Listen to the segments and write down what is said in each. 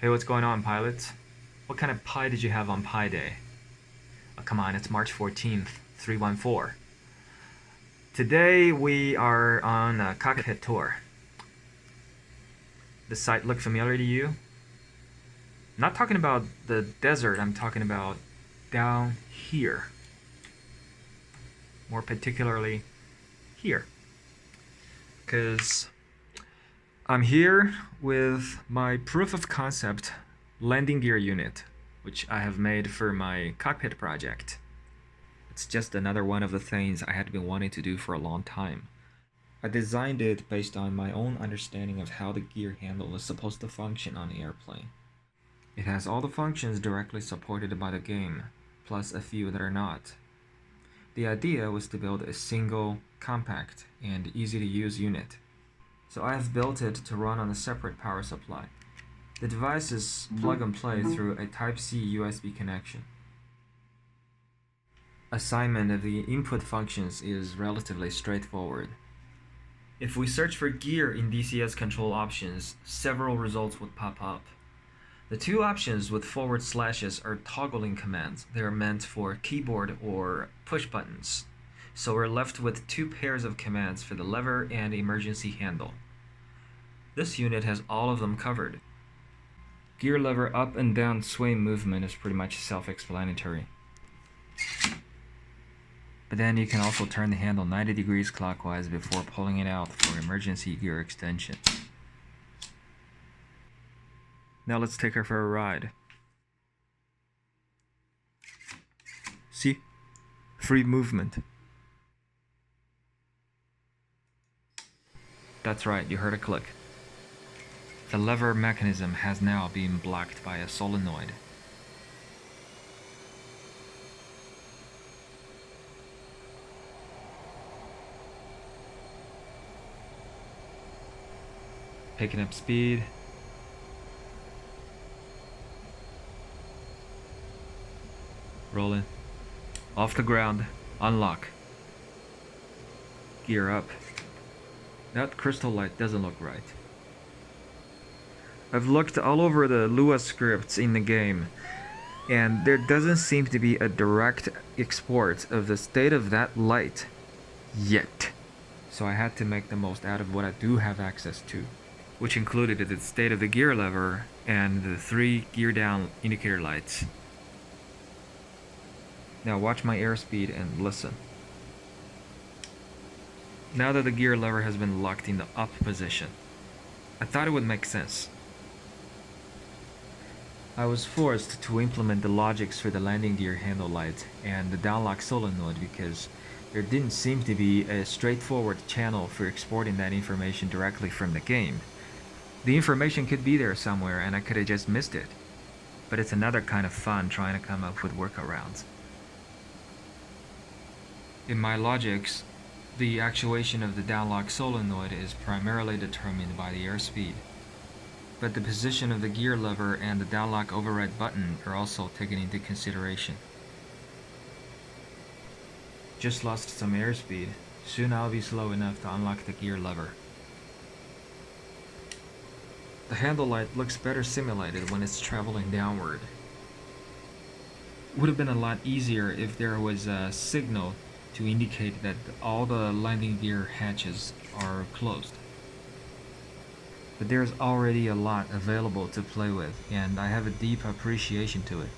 Hey, what's going on, pilots? What kind of pie did you have on Pi Day? Oh, come on, it's March 14th, 314. Today we are on a cockpit tour. The site look familiar to you? I'm not talking about the desert, I'm talking about down here. More particularly here. Because I'm here with my proof of concept landing gear unit, which I have made for my cockpit project. It's just another one of the things I had been wanting to do for a long time. I designed it based on my own understanding of how the gear handle is supposed to function on the airplane. It has all the functions directly supported by the game, plus a few that are not. The idea was to build a single, compact, and easy-to-use unit. So I have built it to run on a separate power supply. The device is plug and play through a Type-C USB connection. Assignment of the input functions is relatively straightforward. If we search for gear in DCS control options, several results would pop up. The two options with forward slashes are toggling commands. They are meant for keyboard or push buttons. So we're left with two pairs of commands for the lever and emergency handle. This unit has all of them covered. Gear lever up and down swing movement is pretty much self-explanatory. But then you can also turn the handle 90 degrees clockwise before pulling it out for emergency gear extension. Now let's take her for a ride. See? Free movement. That's right, you heard a click. The lever mechanism has now been blocked by a solenoid. Picking up speed. Rolling. Off the ground. Unlock. Gear up. That crystal light doesn't look right. I've looked all over the Lua scripts in the game, and there doesn't seem to be a direct export of the state of that light yet. So I had to make the most out of what I do have access to, which included the state of the gear lever and the 3 gear down indicator lights. Now watch my airspeed and listen. Now that the gear lever has been locked in the up position, I thought it would make sense. I was forced to implement the logics for the landing gear handle light and the downlock solenoid because there didn't seem to be a straightforward channel for exporting that information directly from the game. The information could be there somewhere and I could have just missed it. But it's another kind of fun trying to come up with workarounds. In my logics, the actuation of the downlock solenoid is primarily determined by the airspeed, but the position of the gear lever and the downlock override button are also taken into consideration. Just lost some airspeed. Soon I'll be slow enough to unlock the gear lever. The handle light looks better simulated when it's traveling downward. Would have been a lot easier if there was a signal to indicate that all the landing gear hatches are closed. But there's already a lot available to play with, and I have a deep appreciation to it.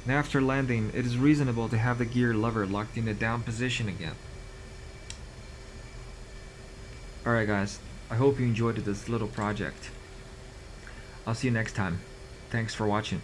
And after landing, it is reasonable to have the gear lever locked in the down position again. Alright guys, I hope you enjoyed this little project. I'll see you next time. Thanks for watching.